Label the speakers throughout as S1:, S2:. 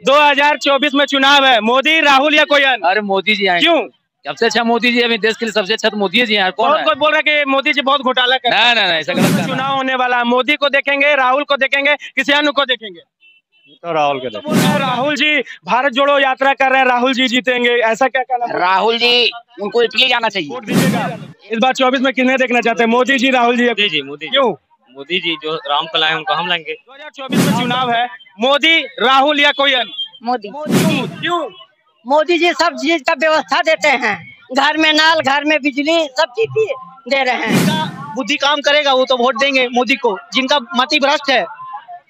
S1: 2024 में चुनाव है, मोदी, राहुल या कोई अन्य?
S2: अरे मोदी जी आए।
S1: क्यों?
S2: सबसे अच्छा मोदी जी, अभी देश के लिए सबसे अच्छा तो मोदी जी हैं। कौन
S1: कोई बोल रहा है कि मोदी जी बहुत घोटाला कर रहे हैं।
S2: नहीं, ऐसा गलत
S1: चुनाव होने वाला है, मोदी को देखेंगे, राहुल को देखेंगे, किसी अन्य को देखेंगे?
S3: तो राहुल के
S1: बोल रहे हैं राहुल जी भारत जोड़ो यात्रा कर रहे हैं, राहुल जी जीतेंगे, ऐसा क्या कहना?
S4: राहुल जी उनको इसलिए जाना चाहिए।
S1: वोट दीजिएगा। इस बार 24 में किन्हें देखना चाहते हैं, मोदी जी, राहुल जी?
S5: मोदी।
S1: क्यों?
S5: मोदी जी जो राम को लाए उनको हम लाएंगे।
S1: 2024 में चुनाव है, मोदी, राहुल या कोई अन्य?
S4: मोदी।
S1: क्यों?
S4: मोदी जी सब चीज का व्यवस्था देते हैं, घर में नल, घर में बिजली, सब चीज दे रहे हैं।
S6: बुद्धि काम करेगा वो तो वोट देंगे मोदी को। जिनका मति भ्रष्ट है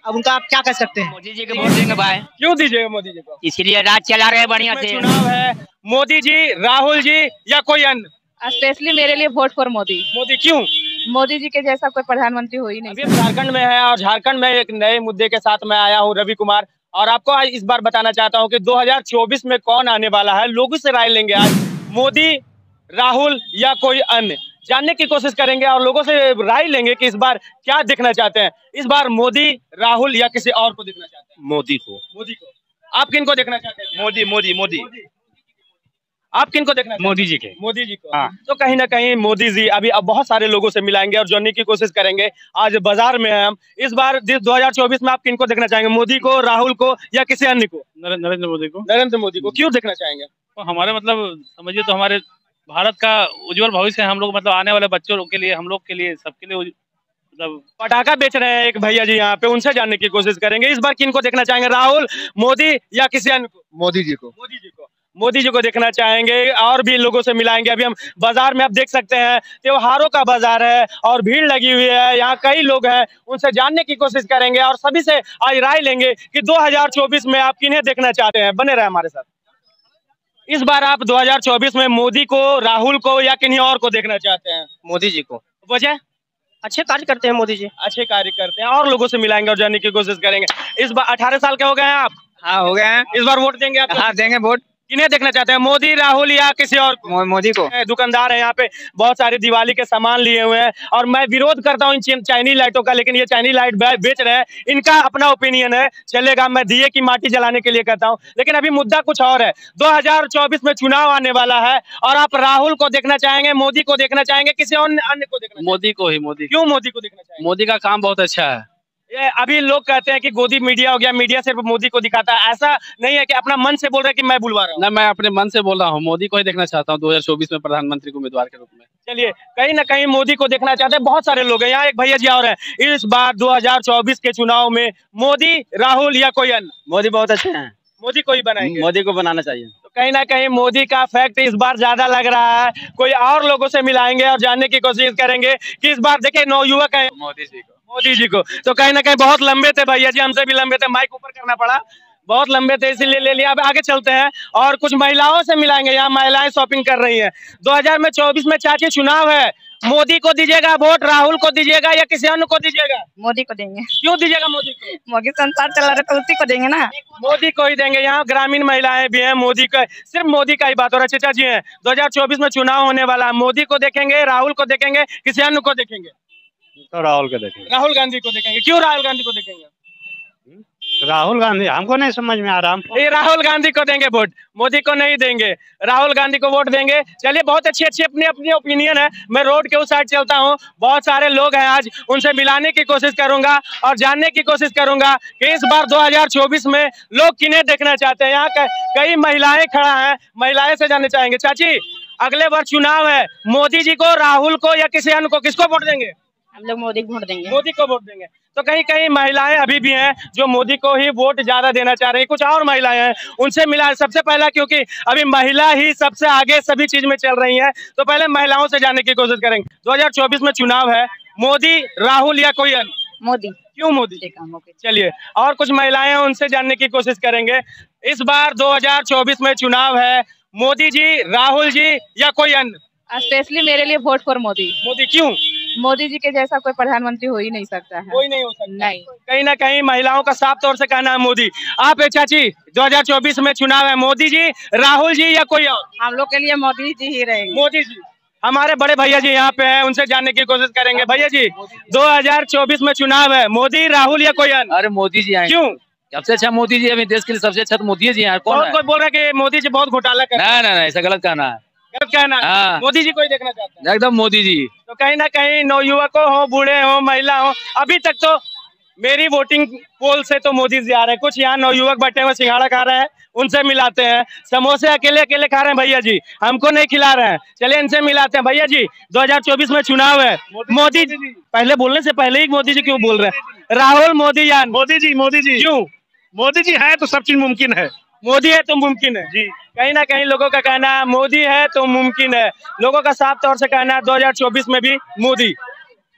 S6: अब उनका आप क्या कह सकते हैं।
S4: मोदी जी को वोट देंगे भाई।
S1: क्यों दीजिएगा मोदी जी को?
S4: इसलिए राज चला रहे हैं बढ़िया से।
S1: चुनाव है, मोदी जी, राहुल जी या कोई अन्य?
S7: स्पेशली मेरे लिए वोट फॉर मोदी।
S1: मोदी क्यों?
S7: मोदी जी के जैसा कोई प्रधानमंत्री हो ही नहीं।
S1: अभी झारखंड में है और झारखंड में एक नए मुद्दे के साथ मैं आया हूँ, रवि कुमार, और आपको आज इस बार बताना चाहता हूँ कि 2024 में कौन आने वाला है। लोगों से राय लेंगे आज, मोदी, राहुल या कोई अन्य, जानने की कोशिश करेंगे और लोगों से राय लेंगे कि इस बार क्या देखना चाहते हैं। इस बार मोदी, राहुल या किसी और को देखना चाहते हैं?
S3: मोदी को।
S1: मोदी को। आप किनको देखना चाहते हैं?
S3: मोदी।
S1: आप किनको देखना चाहते हैं?
S3: मोदी जी के।
S1: मोदी जी को।
S3: हाँ।
S1: तो कहीं ना कहीं मोदी जी अभी अब बहुत सारे लोगों से मिलाएंगे और जानने की कोशिश करेंगे। आज बाजार में हैं हम। इस बार 2024 में आप किनको देखना चाहेंगे, मोदी को, राहुल को या किसी अन्य को?
S3: नरेंद्र मोदी को।
S1: नरेंद्र मोदी को। क्यों देखना चाहेंगे?
S3: तो हमारे मतलब समझिए तो हमारे भारत का उज्जवल भविष्य है। हम लोग मतलब आने वाले बच्चों के लिए, हम लोग के लिए, सबके लिए मतलब।
S1: पटाखा बेच रहे हैं एक भैया जी यहाँ पे, उनसे जानने की कोशिश करेंगे। इस बार किनको देखना चाहेंगे, राहुल, मोदी या किसी अन्य को?
S3: मोदी जी को।
S1: मोदी जी को। मोदी जी को देखना चाहेंगे और भी लोगों से मिलाएंगे। अभी हम बाजार में आप देख सकते हैं, त्योहारों का बाजार है और भीड़ लगी हुई है। यहाँ कई लोग हैं, उनसे जानने की कोशिश करेंगे और सभी से आज राय लेंगे कि 2024 में आप किन्हें देखना चाहते हैं। बने रहे हमारे साथ। इस बार आप 2024 में मोदी को, राहुल को या किन्हीं और को देखना चाहते हैं?
S6: मोदी जी को।
S1: वजह?
S6: अच्छे कार्य करते हैं मोदी जी।
S1: अच्छे कार्य करते हैं और लोगों से मिलाएंगे और जानने की कोशिश करेंगे। इस बार 18 साल के हो गए हैं आप?
S6: हाँ हो गए हैं।
S1: इस बार वोट देंगे आप?
S6: हाँ देंगे वोट।
S1: किन्हें देखना चाहते हैं, मोदी, राहुल या किसी और को?
S6: मोदी को।
S1: दुकानदार है यहाँ पे, बहुत सारे दिवाली के सामान लिए हुए हैं और मैं विरोध करता हूँ इन चाइनीज लाइटों का, लेकिन ये चाइनीज लाइट बेच रहे हैं। इनका अपना ओपिनियन है, चलेगा। मैं दिए की माटी जलाने के लिए कहता हूँ, लेकिन अभी मुद्दा कुछ और है। 2024 में चुनाव आने वाला है और आप राहुल को देखना चाहेंगे, मोदी को देखना चाहेंगे, किसी अन्य को देखना?
S3: मोदी को ही। मोदी।
S1: क्यों मोदी को देखना चाहेंगे?
S3: मोदी का काम बहुत अच्छा है।
S1: ये अभी लोग कहते हैं कि गोदी मीडिया हो गया, मीडिया सिर्फ मोदी को दिखाता है। ऐसा नहीं है कि अपना मन से बोल रहे हैं कि मैं बुलवा रहा हूँ?
S3: ना, मैं अपने मन से बोल रहा हूँ, मोदी को ही देखना चाहता हूँ 2024 में प्रधानमंत्री को उम्मीदवार के रूप में।
S1: चलिए, कहीं ना कहीं मोदी को देखना चाहते हैं बहुत सारे लोग हैं। यहाँ एक भैया जी और हैं। इस बार 2024 के चुनाव में मोदी, राहुल या कोई अन्य?
S2: मोदी बहुत अच्छे हैं,
S1: मोदी को ही बनाएंगे।
S2: मोदी को बनाना चाहिए।
S1: तो कहीं ना कहीं मोदी का फैक्ट इस बार ज्यादा लग रहा है। कोई और लोगों से मिलाएंगे और जानने की कोशिश करेंगे कि इस बार देखिए नवयुवक है,
S3: मोदी जी को।
S1: मोदी जी को। तो कहीं ना कहीं बहुत लंबे थे भैया जी, हमसे भी लंबे थे, माइक ऊपर करना पड़ा, बहुत लंबे थे इसीलिए ले लिया। अब आगे चलते हैं और कुछ महिलाओं से मिलाएंगे। यहाँ महिलाएं शॉपिंग कर रही हैं। 2024 में चाची चुनाव है, मोदी को दीजिएगा वोट, राहुल को दीजिएगा या किसी अन्य को दीजिएगा?
S7: मोदी को देंगे।
S1: क्यों दीजिएगा मोदी को?
S7: मोदी संसार चला रहे तो उसी को देंगे ना।
S1: मोदी को ही देंगे। यहाँ ग्रामीण महिलाएं भी हैं, मोदी का, सिर्फ मोदी का ही बात हो रहा है। चाचा जी हैं, 2024 में चुनाव होने वाला है, मोदी को देखेंगे, राहुल को देखेंगे, किसी अन्य को देखेंगे?
S3: तो राहुल को देखेंगे।
S1: राहुल गांधी को देखेंगे। क्यों राहुल गांधी को देखेंगे?
S3: राहुल गांधी हमको नहीं समझ में आ रहा।
S1: ये राहुल गांधी को देंगे वोट, मोदी को नहीं देंगे, राहुल गांधी को वोट देंगे। चलिए, बहुत अच्छी अच्छी अपनी अपनी ओपिनियन है। मैं रोड के उस साइड चलता हूँ, बहुत सारे लोग हैं, आज उनसे मिलाने की कोशिश करूंगा और जानने की कोशिश करूंगा कि इस बार 2024 में लोग किन्हें देखना चाहते हैं। यहाँ कई महिलाएं खड़ा हैं, महिलाएं से जानना चाहेंगे। चाची, अगले बार चुनाव है, मोदी जी को, राहुल को या किसी अन्य को, किसको वोट देंगे?
S7: हम लोग मोदी को वोट देंगे।
S1: मोदी को वोट देंगे। तो कहीं कहीं महिलाएं अभी भी हैं जो मोदी को ही वोट ज्यादा देना चाह रही हैं। कुछ और महिलाएं हैं, उनसे मिला सबसे पहला, क्योंकि अभी महिला ही सबसे आगे सभी चीज में चल रही हैं, तो पहले महिलाओं से जानने की कोशिश करेंगे। 2024 में चुनाव है, मोदी, राहुल या कोई अन्य?
S7: मोदी।
S1: क्यों मोदी? चलिए, और कुछ महिलाएं हैं, उनसे जानने की कोशिश करेंगे। इस बार 2024 में चुनाव है, मोदी जी, राहुल जी या कोई अन्य?
S7: स्पेशली मेरे लिए वोट फॉर मोदी।
S1: मोदी क्यों?
S7: मोदी जी के जैसा कोई प्रधानमंत्री हो ही नहीं सकता है।
S1: कोई नहीं हो सकता।
S7: नहीं।
S1: कहीं ना कहीं महिलाओं का साफ तौर से कहना है मोदी। आप चाची, 2024 में चुनाव है, मोदी जी, राहुल जी या कोई और?
S7: हम लोग के लिए मोदी जी ही रहेंगे।
S1: मोदी जी। हमारे बड़े भैया जी यहाँ पे हैं, उनसे जानने की कोशिश करेंगे। भैया जी, 2024 में चुनाव है, मोदी, राहुल या कोई अन्य?
S2: अरे मोदी जी आए।
S1: क्यों?
S2: सबसे अच्छा मोदी जी, अभी देश के लिए सबसे अच्छा तो मोदी जी यार। कौन
S1: बहुत
S2: है?
S1: कोई बोल रहा है कि मोदी जी बहुत घोटाला कर रहे हैं।
S2: नहीं, ऐसा गलत कहना है।
S1: गलत कहना है।
S2: हाँ।
S1: मोदी जी को ही देखना चाहते हैं।
S2: एकदम मोदी जी।
S1: तो कहीं ना कहीं नवयुवकों हो, बूढ़े हो, महिला हो, अभी तक तो मेरी वोटिंग पोल से तो मोदी जी आ रहे हैं। कुछ यहाँ नवयुवक बैठे हुए सिंघाड़ा खा रहे हैं, उनसे मिलाते हैं। समोसे अकेले अकेले खा रहे हैं भैया जी, हमको नहीं खिला रहे हैं। चलिए इनसे मिलाते हैं। भैया जी 2024 में चुनाव है, मोदी जी पहले बोलने से पहले ही मोदी जी क्यों बोल रहे हैं? राहुल मोदी यान
S3: मोदी जी
S1: क्यों?
S3: मोदी जी है तो सब चीज मुमकिन है
S1: मोदी है तो मुमकिन है
S3: जी।
S1: कहीं ना कहीं लोगों का कहना है मोदी है तो मुमकिन है। लोगों का साफ तौर से कहना है 2024 में भी मोदी।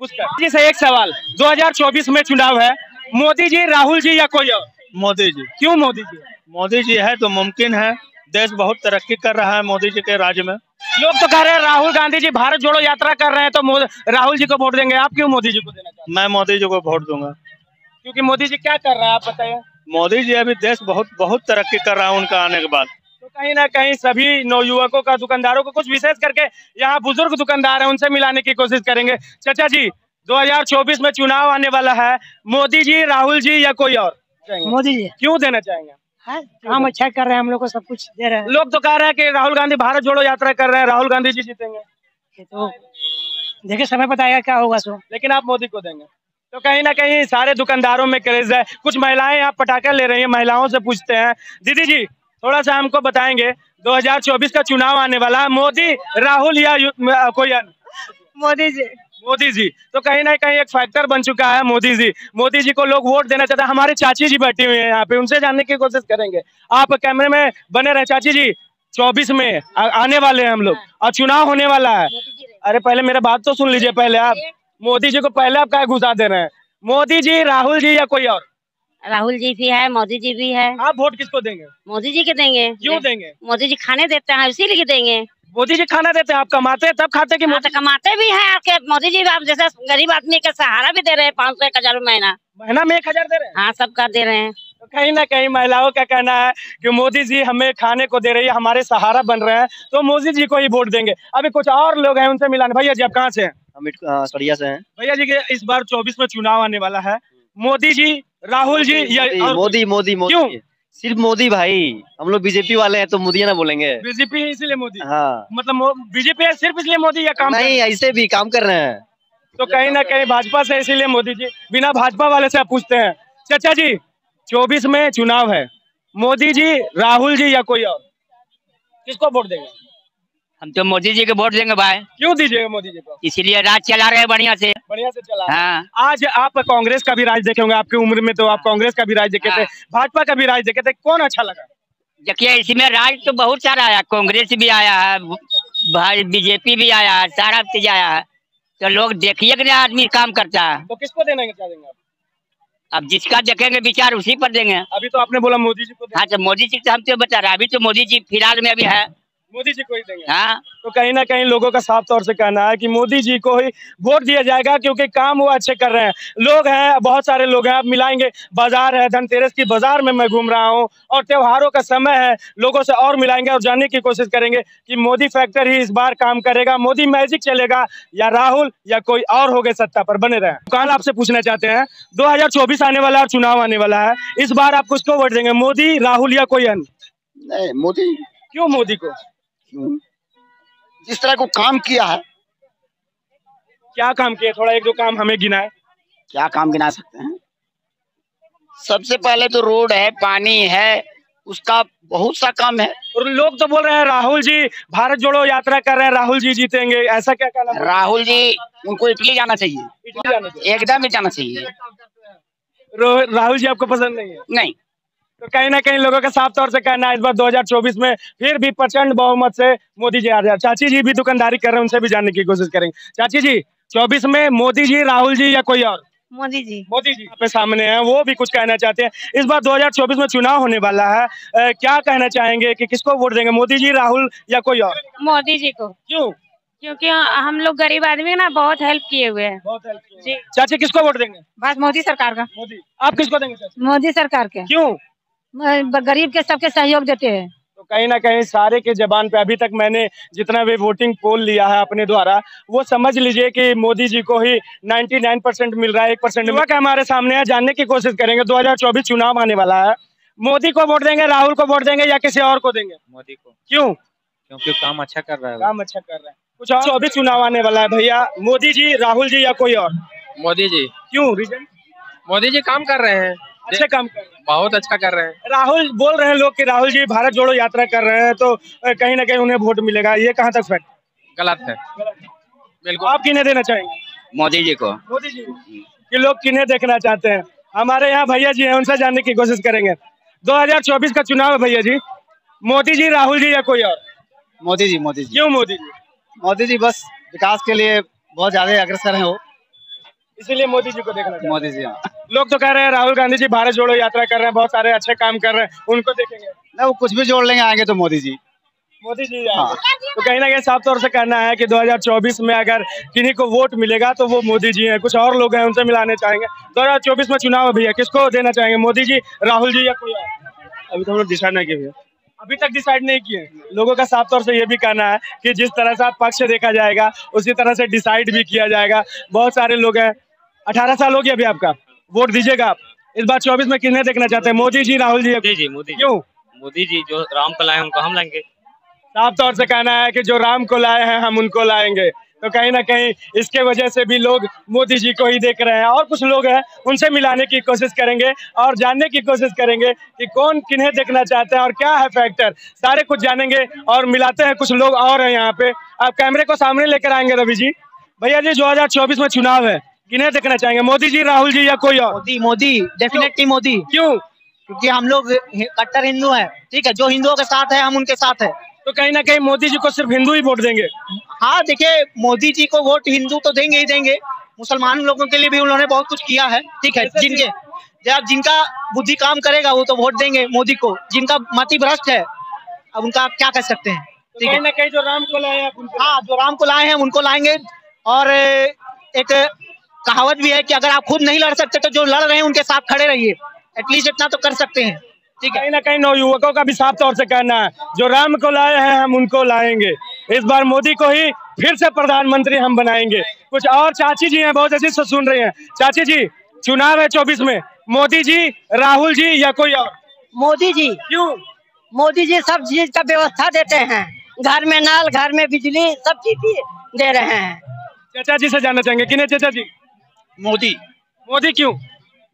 S1: जी से एक सवाल, 2024 में चुनाव है, मोदी जी, राहुल जी या कोई और?
S3: मोदी जी।
S1: क्यों मोदी जी?
S3: मोदी जी है तो मुमकिन है। देश बहुत तरक्की कर रहा है मोदी जी के राज्य में।
S1: लोग तो कह रहे हैं राहुल गांधी जी भारत जोड़ो यात्रा कर रहे हैं तो राहुल जी को वोट देंगे। आप क्यों मोदी जी को देना चाहते हैं?
S3: मैं मोदी जी को वोट दूंगा।
S1: क्योंकि मोदी जी क्या कर रहे हैं आप बताइए।
S3: मोदी जी अभी देश बहुत तरक्की कर रहा है उनका आने के बाद।
S1: तो कहीं ना कहीं सभी नवयुवकों का, दुकानदारों को, कुछ विशेष करके यहाँ बुजुर्ग दुकानदार हैं, उनसे मिलाने की कोशिश करेंगे। चाचा जी 2024 में चुनाव आने वाला है, मोदी जी, राहुल जी या कोई और?
S4: मोदी जी
S1: क्यों देना चाहेंगे?
S4: काम अच्छा कर रहे हैं, हम लोग को सब कुछ दे रहे हैं।
S1: लोग तो कह रहे हैं कि राहुल गांधी भारत जोड़ो यात्रा कर रहे हैं, राहुल गांधी जी जीतेंगे।
S4: तो देखिए समय बताएगा क्या होगा। सो
S1: लेकिन आप मोदी को देंगे। तो कहीं ना कहीं सारे दुकानदारों में क्रेज है। कुछ महिलाएं यहाँ पटाखा ले रही हैं, महिलाओं से पूछते हैं। दीदी जी थोड़ा सा हमको बताएंगे, 2024 का चुनाव आने वाला है, मोदी, राहुल या कोई अन्य?
S4: मोदी जी।
S1: मोदी जी। तो कहीं ना कहीं एक फैक्टर बन चुका है मोदी जी। मोदी जी को लोग वोट देना चाहते हैं। हमारे चाची जी बैठी हुई है यहाँ पे, उनसे जानने की कोशिश करेंगे। आप कैमरे में बने रहे। चाची जी 24 में आने वाले हैं हम लोग और चुनाव होने वाला है। अरे पहले मेरा बात तो सुन लीजिए पहले। आप मोदी जी को पहले आप क्या घुसा दे रहे हैं? मोदी जी, राहुल जी या कोई और?
S8: राहुल जी भी है, मोदी जी भी है।
S1: आप वोट किसको देंगे?
S8: मोदी जी के देंगे।
S1: क्यों देंगे?
S8: मोदी जी खाने देते हैं इसीलिए देंगे।
S1: मोदी जी खाना देते हैं, आप कमाते हैं तब खाते कि?
S8: तो कमाते भी हैं आपके मोदी जी। आप जैसे गरीब आदमी का सहारा भी दे रहे हैं, 500 1,000 महीना
S1: में 1,000 दे रहे हैं।
S8: हाँ सबका दे रहे हैं।
S1: तो कहीं ना कहीं महिलाओं का कहना है कि मोदी जी हमें खाने को दे रही है, हमारे सहारा बन रहे हैं, तो मोदी जी को ही वोट देंगे। अभी कुछ और लोग हैं, उनसे मिलाने। भैया जी आप कहाँ से हैं?
S5: हम सरिया से हैं।
S1: भैया जी के इस बार 24 में चुनाव आने वाला है, मोदी जी, राहुल जी या
S5: मोदी मोदी मोदी
S1: क्यों?
S5: सिर्फ मोदी भाई। हम लोग बीजेपी वाले हैं तो मोदी ना बोलेंगे।
S1: बीजेपी है इसलिए मोदी?
S5: हाँ
S1: मतलब बीजेपी है सिर्फ इसलिए मोदी या काम
S5: नहीं, ऐसे भी काम कर रहे हैं।
S1: तो कहीं ना कहीं भाजपा से इसीलिए मोदी जी। बिना भाजपा वाले से आप पूछते हैं। चाचा जी 24 में चुनाव है, मोदी जी, राहुल जी या कोई और? किसको वोट देंगे?
S2: हम तो मोदी जी को वोट देंगे भाई।
S1: क्यों दीजिएगा मोदी जी को?
S2: इसीलिए राज चला रहे हैं बढ़िया से
S1: चला।
S2: हाँ।
S1: आज आप कांग्रेस का भी राज देखे होंगे, आपकी उम्र में तो आप कांग्रेस का भी राज देखे थे, भाजपा का भी राज देखे थे, कौन अच्छा लगा?
S2: देखिए इसमें राज तो बहुत सारा आया, कांग्रेस भी आया है भाई, बीजेपी भी आया है, सारा चीज आया है। तो लोग देखिए कि आदमी काम करता है।
S1: तो किसको देना चाहेंगे आप?
S2: अब जिसका देखेंगे विचार उसी पर देंगे।
S1: अभी तो आपने बोला मोदी जी को।
S2: हाँ तो मोदी जी तो हम तो बता रहे हैं, अभी तो मोदी जी फिलहाल में अभी है,
S1: मोदी जी को ही देंगे।
S2: हाँ।
S1: तो कहीं ना कहीं लोगों का साफ तौर से कहना है कि मोदी जी को ही वोट दिया जाएगा, क्योंकि काम वो अच्छे कर रहे हैं। लोग हैं, बहुत सारे लोग हैं, आप मिलाएंगे। बाजार है, धनतेरस की बाजार में मैं घूम रहा हूँ और त्योहारों का समय है, लोगों से और मिलाएंगे और जानने की कोशिश करेंगे कि मोदी फैक्टर ही इस बार काम करेगा, मोदी मैजिक चलेगा या राहुल या कोई और हो गए सत्ता पर। बने रहे। कल आपसे पूछना चाहते हैं, 2024 आने वाला है, चुनाव आने वाला है, इस बार आप किसको वोट देंगे, मोदी, राहुल या कोई अन्य?
S9: नहीं, मोदी।
S1: क्यों मोदी को?
S9: जिस तरह को काम किया है।
S1: क्या काम किया? थोड़ा एक दो काम हमें गिनाए।
S9: क्या काम गिना सकते हैं? सबसे पहले तो रोड है, पानी है, उसका बहुत सा काम है।
S1: और लोग तो बोल रहे हैं राहुल जी भारत जोड़ो यात्रा कर रहे हैं, राहुल जी जीतेंगे, ऐसा क्या कहना?
S9: राहुल जी उनको इटली जाना चाहिए, एकदम ही जाना चाहिए।
S1: राहुल जी आपको पसंद नहीं है?
S9: नहीं।
S1: तो कहीं ना कहीं लोगों का साफ तौर से कहना है इस बार 2024 में फिर भी प्रचंड बहुमत से मोदी जी आ जाए। चाची जी भी दुकानदारी कर रहे हैं, उनसे भी जानने की कोशिश करेंगे। चाची जी 24 में मोदी जी, राहुल जी या कोई और?
S8: मोदी जी।
S1: मोदी जी पे सामने हैं, वो भी कुछ कहना चाहते हैं। इस बार 2024 में चुनाव होने वाला है, क्या कहना चाहेंगे कि किसको वोट देंगे, मोदी जी, राहुल या कोई और?
S7: मोदी जी को।
S1: क्यों?
S7: क्योंकि हम लोग गरीब आदमी ना बहुत हेल्प किए हुए हैं।
S1: बहुत हेल्प किए। चाची किसको वोट देंगे?
S7: बस मोदी सरकार का।
S1: मोदी। आप किसको देंगे चाची?
S7: मोदी सरकार के।
S1: क्यों?
S7: गरीब के सबके सहयोग देते हैं।
S1: तो कहीं ना कहीं सारे के जबान पे अभी तक मैंने जितना भी वोटिंग पोल लिया है अपने द्वारा, वो समझ लीजिए कि मोदी जी को ही 99% मिल रहा है, 1% युवक हमारे सामने है, जानने की कोशिश करेंगे। 2024 चुनाव आने वाला है, मोदी को वोट देंगे, राहुल को वोट देंगे या किसी और को देंगे?
S10: मोदी को।
S1: क्यों?
S10: क्योंकि काम अच्छा कर रहा है।
S1: काम अच्छा कर रहा है। कुछ और 24 चुनाव आने वाला है भैया, मोदी जी, राहुल जी या कोई और?
S10: मोदी जी।
S1: क्यों? रीजन?
S10: मोदी जी काम कर रहे हैं,
S1: अच्छे काम कर रहे हैं,
S10: बहुत अच्छा कर रहे हैं।
S1: राहुल बोल रहे हैं लोग कि राहुल जी भारत जोड़ो यात्रा कर रहे हैं, तो कहीं ना कहीं उन्हें वोट मिलेगा, ये कहाँ तक फैक्ट?
S10: गलत है। बिल्कुल।
S1: आप किन्हें देना चाहेंगे?
S9: मोदी जी को।
S1: मोदी जी कि लोग किन्हें देखना चाहते हैं? हमारे यहाँ भैया जी हैं, उनसे जानने की कोशिश करेंगे। 2024 का चुनाव है भैया जी, मोदी जी, राहुल जी या कोई और?
S6: मोदी जी, मोदी जी।
S1: क्यों मोदी जी?
S6: मोदी जी बस विकास के लिए बहुत ज्यादा अग्रसर हैं वो,
S1: इसीलिए मोदी जी को देखना चाहते हैं।
S6: मोदी जी। हाँ,
S1: लोग तो कह रहे हैं राहुल गांधी जी भारत जोड़ो यात्रा कर रहे हैं, बहुत सारे अच्छे काम कर रहे हैं, उनको देखेंगे?
S6: ना वो कुछ भी जोड़ लेंगे आएंगे तो मोदी जी।
S1: मोदी जी आएंगे। तो कहीं ना कहीं साफ तौर से कहना है कि 2024 में अगर किन्हीं को वोट मिलेगा तो वो मोदी जी हैं। कुछ और लोग हैं, उनसे मिलाने चाहेंगे। 2024 में चुनाव है भैया, किसको देना चाहेंगे? मोदी जी, राहुल जी या कोई और? अभी तो हम लोग डिसाइड नहीं किए भैया, अभी तक डिसाइड नहीं किए। लोगों का साफ तौर से ये भी कहना है कि जिस तरह से आप पक्ष देखा जाएगा उसी तरह से डिसाइड भी किया जाएगा। बहुत सारे लोग हैं। 18 साल हो गया अभी आपका, वोट दीजिएगा आप। इस बार 24 में किन्हें देखना चाहते हैं? मोदी जी, राहुल जी?
S10: मोदी जी, मोदी जी।
S1: क्यों?
S10: मोदी जी जो राम को लाए उनको हम लाएंगे।
S1: साफ तौर से कहना है कि जो राम को लाए हैं हम उनको लाएंगे। तो कहीं ना कहीं इसके वजह से भी लोग मोदी जी को ही देख रहे हैं। और कुछ लोग हैं, उनसे मिलाने की कोशिश करेंगे और जानने की कोशिश करेंगे कि कौन किन्हें देखना चाहते हैं और क्या है फैक्टर। सारे कुछ जानेंगे और मिलाते हैं। कुछ लोग और हैं यहाँ पे, आप कैमरे को सामने लेकर आएंगे रवि जी। भैया जी 2024 में चुनाव है, किन्हें देखना चाहेंगे? मोदी जी, राहुल जी या कोई और?
S6: मोदी, मोदी, डेफिनेटली मोदी।
S1: क्यों?
S6: क्योंकि हम लोग कट्टर हिंदू हैं, ठीक है, जो हिंदुओं के साथ है हम उनके साथ है।
S1: तो कहीं ना कहीं मोदी जी को सिर्फ हिंदू ही वोट देंगे?
S6: हाँ देखिए, मोदी जी को वोट हिंदू तो देंगे ही देंगे, मुसलमान लोगों के लिए भी उन्होंने बहुत कुछ किया है, ठीक है। जिनका बुद्धि काम करेगा वो तो वोट देंगे मोदी को। जिनका मति भ्रष्ट है, अब उनका क्या कर सकते हैं, ठीक है।
S1: कहीं ना कहीं जो राम को लाए हैं,
S6: हाँ, जो राम को लाए हैं उनको लाएंगे। और एक कहावत भी है कि अगर आप खुद नहीं लड़ सकते तो जो लड़ रहे हैं उनके साथ खड़े रहिए, एटलीस्ट इतना तो कर सकते हैं, ठीक है।
S1: कहीं ना कहीं नवयुवकों का भी साफ तौर से कहना है, जो राम को लाए हैं हम उनको लाएंगे। इस बार मोदी को ही फिर से प्रधानमंत्री हम बनाएंगे। कुछ और चाची जी हैं, बहुत अच्छी से सुन रही हैं। चाची जी, चुनाव है 24 में, मोदी जी, राहुल जी या कोई और?
S4: मोदी जी।
S1: क्यों?
S4: मोदी जी सब चीज का व्यवस्था देते हैं, घर में नल, घर में बिजली, सब चीज दे रहे हैं।
S1: चाचा जी से जानना चाहेंगे, किन्हें चाचा जी?
S9: मोदी।
S1: मोदी क्यों?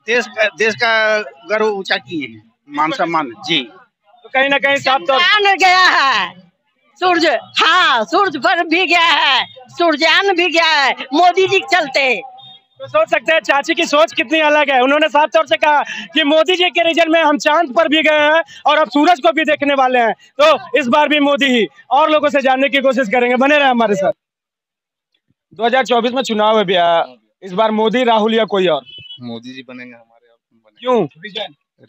S9: देश का गर्व ऊंचा किए हैं, मान सम्मान जी।
S1: तो कहीं ना कहीं साफ तौर
S4: चंद्रयान गया है, सूर्य, हाँ सूर्य पर भी गया है, सूर्ययान भी गया है मोदी जी के चलते।
S1: तो सोच सकते हैं चाची की सोच कितनी अलग है। उन्होंने साफ तौर से कहा कि मोदी जी के रीजन में हम चांद पर भी गए हैं और अब सूरज को भी देखने वाले हैं। तो इस बार भी मोदी ही। और लोगों से जानने की कोशिश करेंगे, बने रहे हमारे साथ। 2024 में चुनाव है भैया, इस बार मोदी, राहुल या कोई और?
S11: मोदी जी बनेंगे हमारे।
S1: क्यों?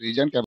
S11: रीजन क्या?